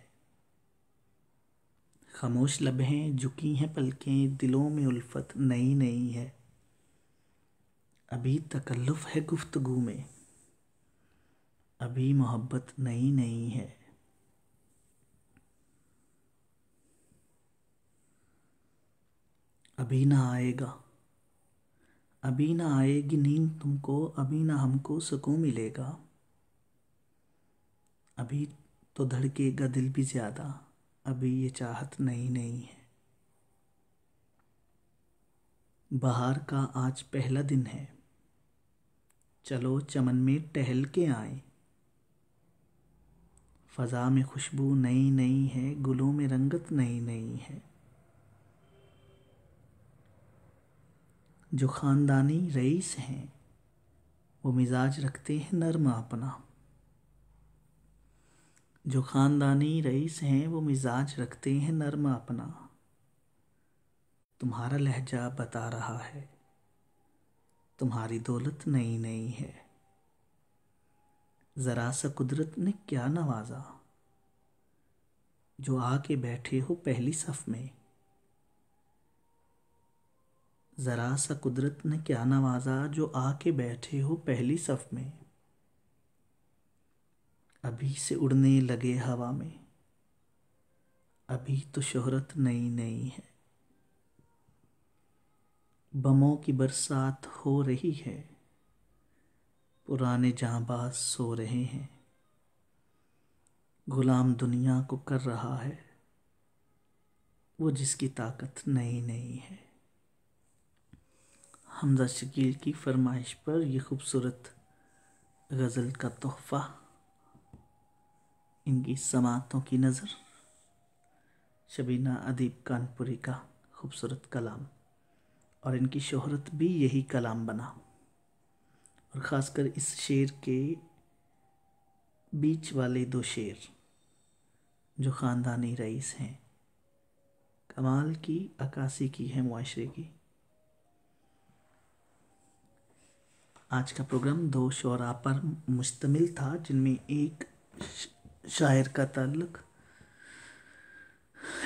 खामोश लम्हें झुकी हैं पलकें, दिलों में उल्फत नई नई है। अभी तकल्लुफ़ है गुफ्तगू में, अभी मोहब्बत नई नई है। अभी ना आएगा, अभी ना आएगी नींद तुमको, अभी ना हमको सुकून मिलेगा। अभी तो धड़केगा दिल भी ज़्यादा, अभी ये चाहत नई नई है। बहार का आज पहला दिन है, चलो चमन में टहल के आए। फ़ज़ा में खुशबू नई नई है, गुलों में रंगत नई नई है। जो ख़ानदानी रईस हैं वो मिजाज रखते हैं नर्म अपना। जो ख़ानदानी रईस हैं वो मिजाज रखते हैं नर्म अपना। तुम्हारा लहजा बता रहा है, तुम्हारी दौलत नई नई है। ज़रा सा कुदरत ने क्या नवाजा, जो आके बैठे हो पहली सफ़ में। ज़रा सा कुदरत ने क्या नवाजा, जो आके बैठे हो पहली सफ़ में। अभी से उड़ने लगे हवा में, अभी तो शोहरत नई नई है। बमों की बरसात हो रही है, पुराने जांबाज सो रहे हैं। गुलाम दुनिया को कर रहा है वो जिसकी ताकत नई नई है। हमजा शकील की फरमाइश पर यह खूबसूरत गज़ल का तोहफ़ा, इनकी समातों की नज़र, शबीना अदीब कानपुरी का खूबसूरत कलाम, और इनकी शोहरत भी यही कलाम बना। और ख़ासकर इस शेर के बीच वाले दो शेर जो ख़ानदानी रईस हैं, कमाल की अक्कासी की है मुआशरे की। आज का प्रोग्राम दो शोरा पर मुश्तमिल था, जिनमें एक शायर का ताल्लुक़,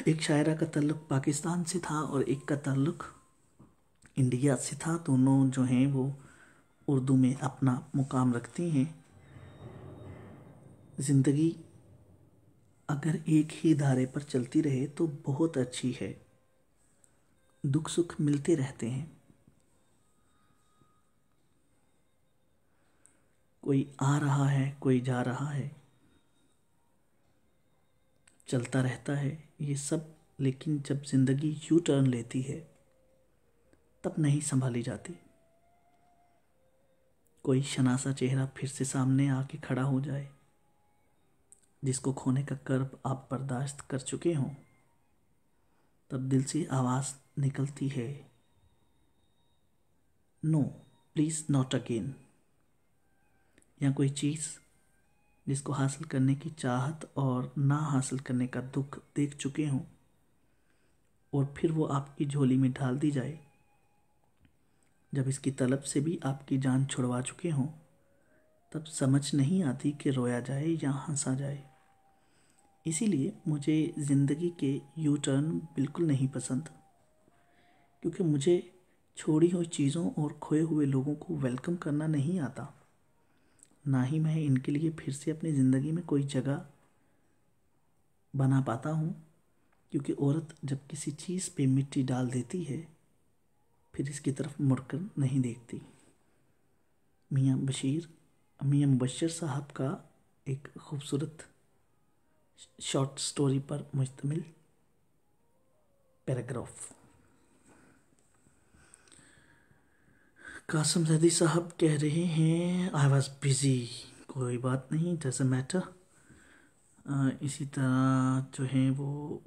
एक शायरा का ताल्लुक़ पाकिस्तान से था और एक का ताल्लुक़ इंडिया से था। दोनों जो हैं वो उर्दू में अपना मुकाम रखती हैं। ज़िंदगी अगर एक ही धारे पर चलती रहे तो बहुत अच्छी है, दुख सुख मिलते रहते हैं। कोई आ रहा है, कोई जा रहा है, चलता रहता है ये सब। लेकिन जब ज़िंदगी यू टर्न लेती है तब नहीं संभाली जाती। कोई शनासा चेहरा फिर से सामने आके खड़ा हो जाए, जिसको खोने का कर्ब आप बर्दाश्त कर चुके हों, तब दिल से आवाज़ निकलती है, नो प्लीज़ नॉट अगेन। या कोई चीज़ जिसको हासिल करने की चाहत और ना हासिल करने का दुख देख चुके हों और फिर वो आपकी झोली में डाल दी जाए, जब इसकी तलब से भी आपकी जान छुड़वा चुके हों, तब समझ नहीं आती कि रोया जाए या हंसा जाए। इसीलिए मुझे ज़िंदगी के यू टर्न बिल्कुल नहीं पसंद, क्योंकि मुझे छोड़ी हुई चीज़ों और खोए हुए लोगों को वेलकम करना नहीं आता। ना ही मैं इनके लिए फिर से अपनी ज़िंदगी में कोई जगह बना पाता हूँ, क्योंकि औरत जब किसी चीज़ पे मिट्टी डाल देती है फिर इसकी तरफ मुड़कर नहीं देखती। मियाँ मुबश्शिर साहब का एक खूबसूरत शॉर्ट स्टोरी पर मुश्तमिल पैराग्राफ। कासिम ज़ैदी साहब कह रहे हैं, आई वॉज बिज़ी। कोई बात नहीं, डज़न्ट मैटर। इसी तरह जो है वो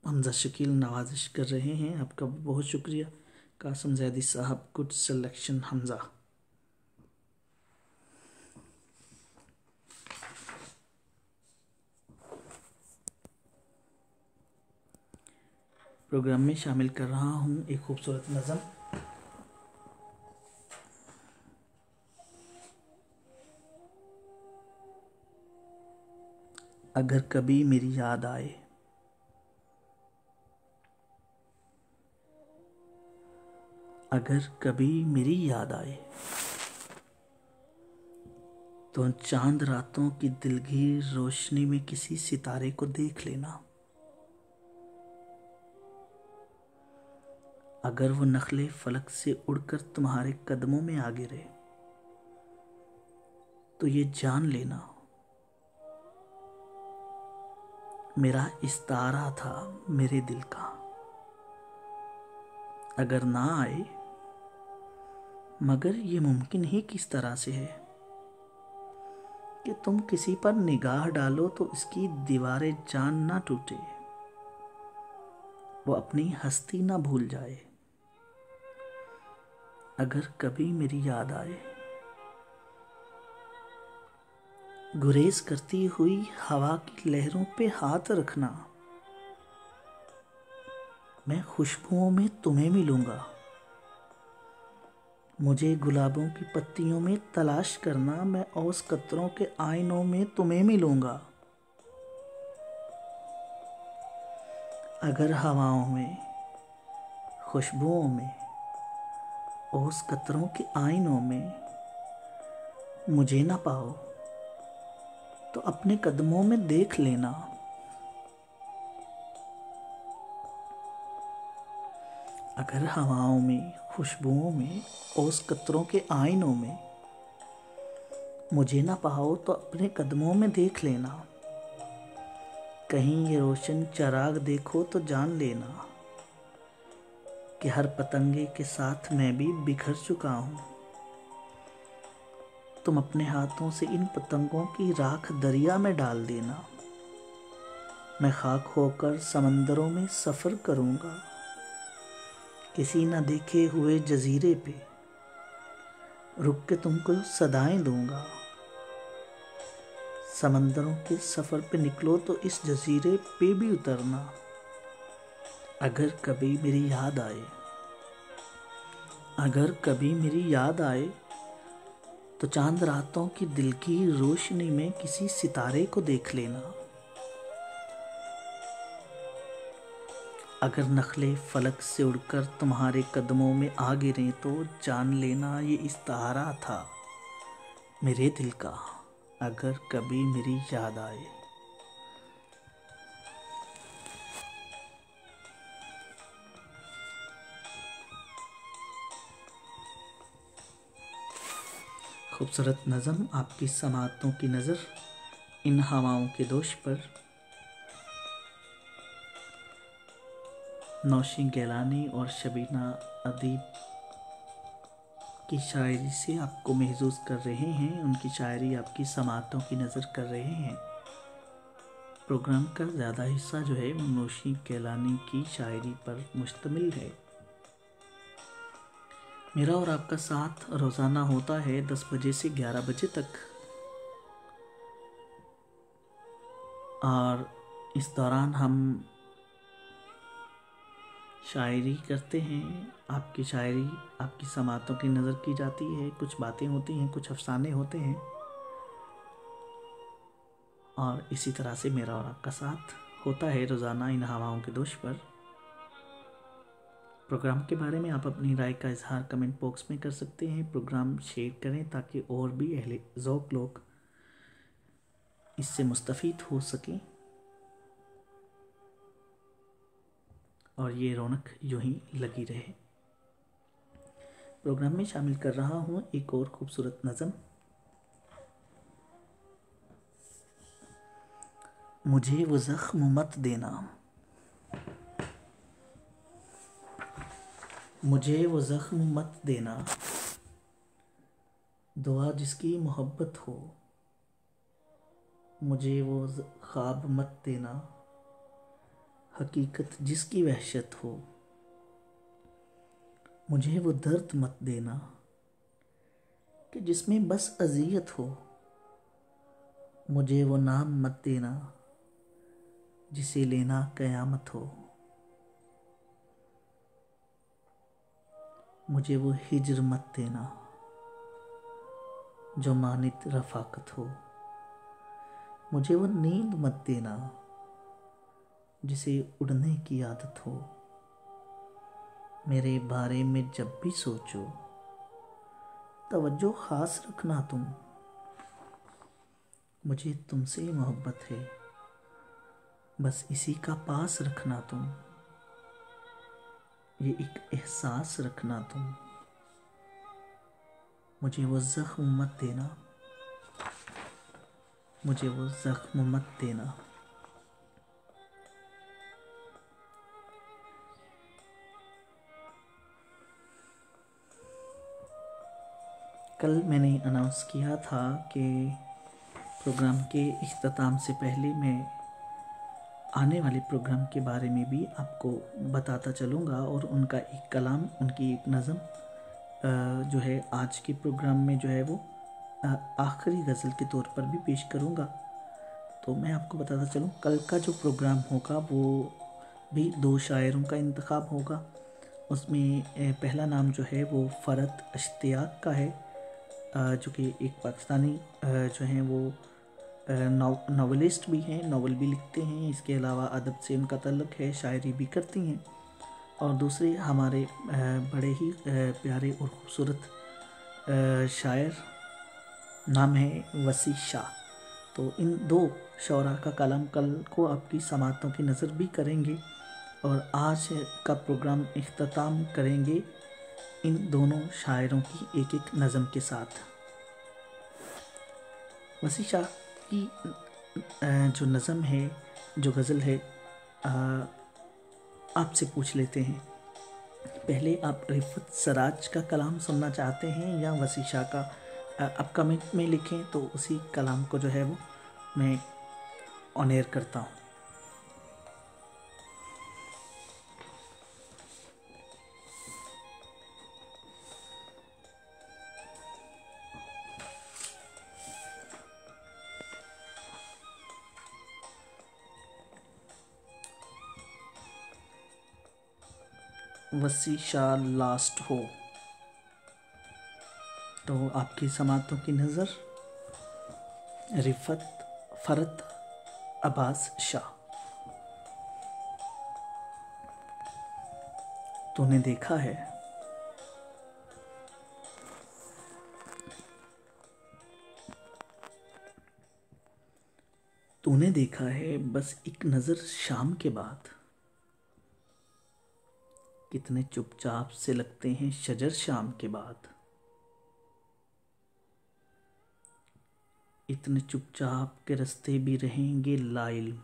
हमजा शकील नवाजिश कर रहे हैं। आपका बहुत शुक्रिया कासिम ज़ैदी साहब, गुड सिलेक्शन हमजा। प्रोग्राम में शामिल कर रहा हूँ एक खूबसूरत नज़म। अगर कभी मेरी याद आए, अगर कभी मेरी याद आए तो चांद रातों की दिलगीर रोशनी में किसी सितारे को देख लेना। अगर वो नखले फलक से उड़कर तुम्हारे कदमों में आ गिरे तो ये जान लेना मेरा इस्तारा था मेरे दिल का। अगर ना आए, मगर ये मुमकिन ही किस तरह से है कि तुम किसी पर निगाह डालो तो इसकी दीवारें जान ना टूटे, वो अपनी हस्ती ना भूल जाए। अगर कभी मेरी याद आए, गुरेज करती हुई हवा की लहरों पे हाथ रखना, मैं खुशबुओं में तुम्हें मिलूंगा। मुझे गुलाबों की पत्तियों में तलाश करना, मैं ओस कतरों के आईनों में तुम्हें मिलूंगा। अगर हवाओं में, खुशबुओं में, ओस कतरों के आईनों में मुझे ना पाओ तो अपने कदमों में देख लेना। अगर हवाओं में, खुशबुओं में, ओस कतरों के आईनों में मुझे ना पाओ तो अपने कदमों में देख लेना। कहीं ये रोशन चराग देखो तो जान लेना कि हर पतंगे के साथ मैं भी बिखर चुका हूँ। तुम अपने हाथों से इन पतंगों की राख दरिया में डाल देना। मैं खाक होकर समंदरों में सफ़र करूँगा, किसी न देखे हुए जजीरे पे रुक के तुमको सदाएं दूंगा। समंदरों के सफ़र पे निकलो तो इस जजीरे पे भी उतरना। अगर कभी मेरी याद आए, अगर कभी मेरी याद आए तो चांद रातों की दिल की रोशनी में किसी सितारे को देख लेना। अगर नखले फलक से उड़कर तुम्हारे कदमों में आ गिरे तो जान लेना ये इस्तारा था मेरे दिल का। अगर कभी मेरी याद आए। खूबसूरत नज़म आपकी समातों की नज़र इन हवाओं के दोष पर। नौशीन गैलानी और शबीना अदीब की शायरी से आपको महसूस कर रहे हैं। उनकी शायरी आपकी समातों की नज़र कर रहे हैं। प्रोग्राम का ज़्यादा हिस्सा जो है वो नौशीन गैलानी की शायरी पर मुश्तमिल है। मेरा और आपका साथ रोज़ाना होता है 10 बजे से 11 बजे तक, और इस दौरान हम शायरी करते हैं। आपकी शायरी, आपकी समातों की नज़र की जाती है। कुछ बातें होती हैं, कुछ अफसाने होते हैं, और इसी तरह से मेरा और आपका साथ होता है रोज़ाना इन हवाओं के दोष पर। प्रोग्राम के बारे में आप अपनी राय का इजहार कमेंट बॉक्स में कर सकते हैं। प्रोग्राम शेयर करें ताकि और भी अहले ज़ौक़ लोग इससे मुस्तफ़ीद हो सकें और ये रौनक यूं ही लगी रहे। प्रोग्राम में शामिल कर रहा हूँ एक और खूबसूरत नज़म। मुझे वो ज़ख्म मत देना, मुझे वो ज़ख्म मत देना, दुआ जिसकी मोहब्बत हो। मुझे वो ख्वाब मत देना, हकीकत जिसकी वहशत हो। मुझे वो दर्द मत देना कि जिसमें बस अज़ियत हो। मुझे वो नाम मत देना जिसे लेना क़यामत हो। मुझे वो हिज्र मत देना जो मानित रफ़ाकत हो। मुझे वो नींद मत देना जिसे उड़ने की आदत हो। मेरे बारे में जब भी सोचो तवज्जो खास रखना तुम। मुझे तुमसे मोहब्बत है, बस इसी का पास रखना तुम। ये एक एहसास रखना तुम। मुझे वो जख्म मत देना, मुझे वो जख्म मत देना। कल मैंने अनाउंस किया था कि प्रोग्राम के इख्तिताम से पहले मैं आने वाले प्रोग्राम के बारे में भी आपको बताता चलूँगा और उनका एक कलाम, उनकी एक नज़म जो है आज के प्रोग्राम में जो है वो आखिरी गज़ल के तौर पर भी पेश करूँगा। तो मैं आपको बताता चलूँ, कल का जो प्रोग्राम होगा वो भी 2 शायरों का इंतखाब होगा। उसमें पहला नाम जो है वो फ़रत अश्तियाक का है, जो कि एक पाकिस्तानी जो हैं वो नावलिस्ट भी हैं, नावल भी लिखते हैं। इसके अलावा अदब से उनका ताल्लुक़ है, शायरी भी करती हैं। और दूसरे हमारे बड़े ही प्यारे और ख़ूबसूरत शायर, नाम है वसी शाह। तो इन 2 शौरा का कलाम कल को आपकी समातों की नज़र भी करेंगे और आज का प्रोग्राम इख्तिताम करेंगे इन दोनों शायरों की एक एक नज़म के साथ। वसी शाह की जो नज़म है, जो गज़ल है, आपसे पूछ लेते हैं, पहले आप रिफ़त सराज का कलाम सुनना चाहते हैं या वसी शाह का? आप कमेंट में लिखें तो उसी कलाम को जो है वो मैं ऑन एयर करता हूँ। वसी शाह लास्ट हो तो आपकी समातों की नज़र रिफ़त फ़रत अब्बास शाह। तूने देखा है, तूने देखा है बस एक नज़र शाम के बाद, कितने चुपचाप से लगते हैं शजर शाम के बाद। इतने चुपचाप के रास्ते भी रहेंगे लाइल्म,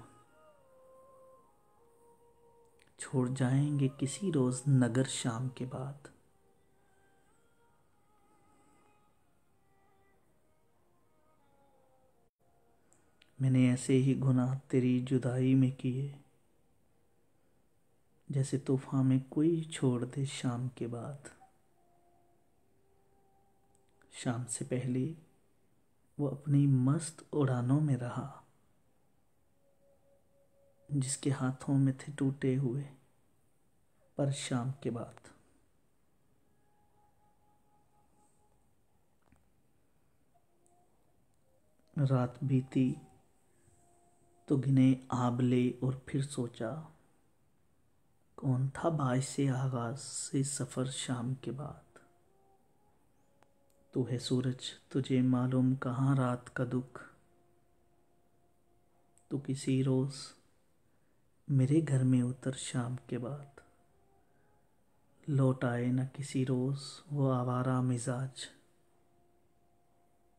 छोड़ जाएंगे किसी रोज़ नगर शाम के बाद। मैंने ऐसे ही गुनाह तेरी जुदाई में किए, जैसे तूफ़ान में कोई छोड़ दे शाम के बाद। शाम से पहले वो अपनी मस्त उड़ानों में रहा, जिसके हाथों में थे टूटे हुए पर शाम के बाद। रात बीती तो गिने आबले और फिर सोचा, कौन था बाइसे आगाज़ से सफ़र शाम के बाद। तू है सूरज, तुझे मालूम कहाँ रात का दुख, तू किसी रोज़ मेरे घर में उतर शाम के बाद। लौट आए न किसी रोज़ वो आवारा मिजाज,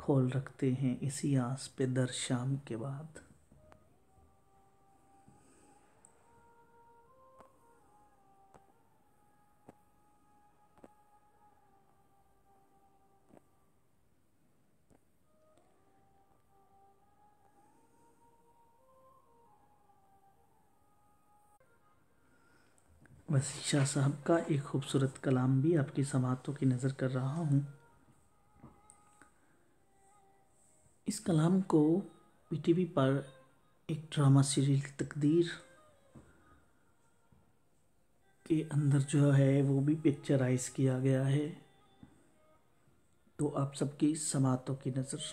खोल रखते हैं इसी आस पे दर शाम के बाद। वसी शाह साहब का एक खूबसूरत कलाम भी आपकी समातों की नज़र कर रहा हूँ। इस कलाम को पीटीवी पर एक ड्रामा सीरियल तकदीर के अंदर जो है वो भी पिक्चराइज किया गया है। तो आप सबकी समातों की नज़र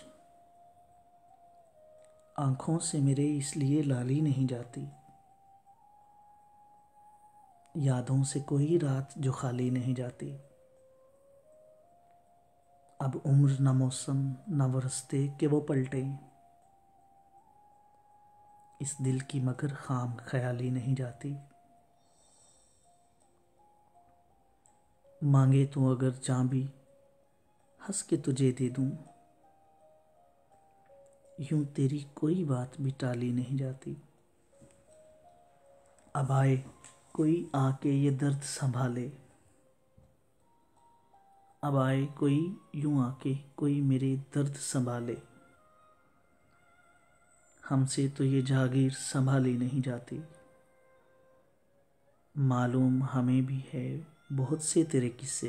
आँखों से मेरे इसलिए लाली नहीं जाती, यादों से कोई रात जो खाली नहीं जाती। अब उम्र न मौसम न वो रास्ते के वो पलटे, इस दिल की मगर खाम ख्याली नहीं जाती। मांगे तू अगर चाबी हंस के तुझे दे दूं, यूं तेरी कोई बात भी टाली नहीं जाती। अब आए कोई आके ये दर्द संभाले, अब आए कोई यूं आके कोई मेरे दर्द संभाले, हमसे तो ये जागीर संभाली नहीं जाती। मालूम हमें भी है बहुत से तेरे किस्से,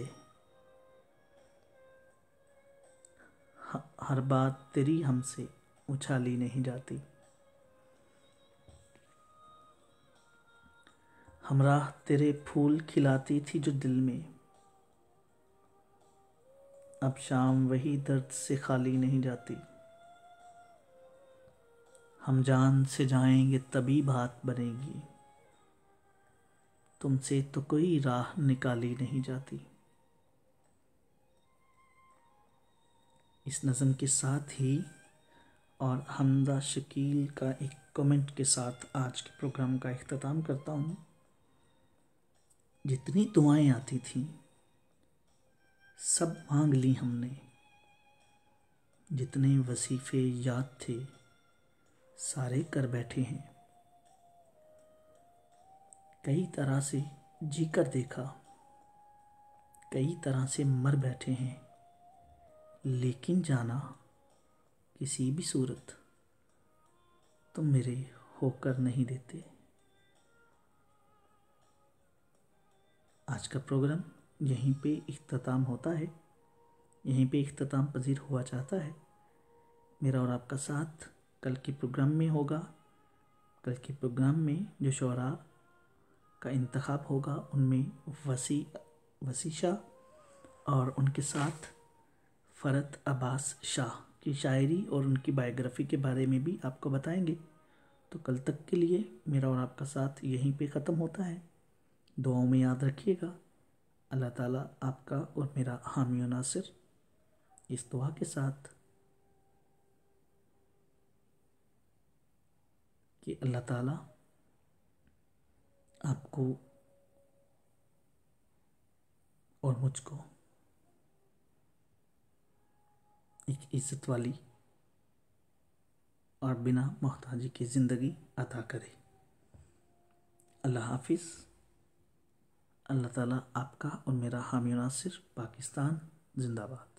हर बात तेरी हमसे उछाली नहीं जाती। हमराह तेरे फूल खिलाती थी जो दिल में, अब शाम वही दर्द से खाली नहीं जाती। हम जान से जाएंगे तभी बात बनेगी, तुमसे तो कोई राह निकाली नहीं जाती। इस नज़म के साथ ही और हमदा शकील का एक कमेंट के साथ आज के प्रोग्राम का इख्तिताम करता हूँ। जितनी दुआएं आती थीं सब मांग ली हमने, जितने वसीफ़े याद थे सारे कर बैठे हैं। कई तरह से जी कर देखा, कई तरह से मर बैठे हैं, लेकिन जाना किसी भी सूरत तुम मेरे होकर नहीं देते। आज का प्रोग्राम यहीं पे इख्तिताम होता है, यहीं पे इख्तिताम पजीर हुआ चाहता है। मेरा और आपका साथ कल के प्रोग्राम में होगा। कल के प्रोग्राम में जो शोरा का इंतखाब होगा उनमें वसी शाह और उनके साथ फ़रत अब्बास शाह की शायरी और उनकी बायोग्राफ़ी के बारे में भी आपको बताएंगे। तो कल तक के लिए मेरा और आपका साथ यहीं पे ख़त्म होता है। दुआओं में याद रखिएगा। अल्लाह ताला आपका और मेरा हामी और नासिर। इस दुआ के साथ कि अल्लाह ताला आपको और मुझको एक इज़्ज़त वाली और बिना मोहताजी की ज़िंदगी अता करे। अल्लाह हाफिज़। अल्लाह ताला आपका और मेरा हामी और नासिर। पाकिस्तान जिंदाबाद।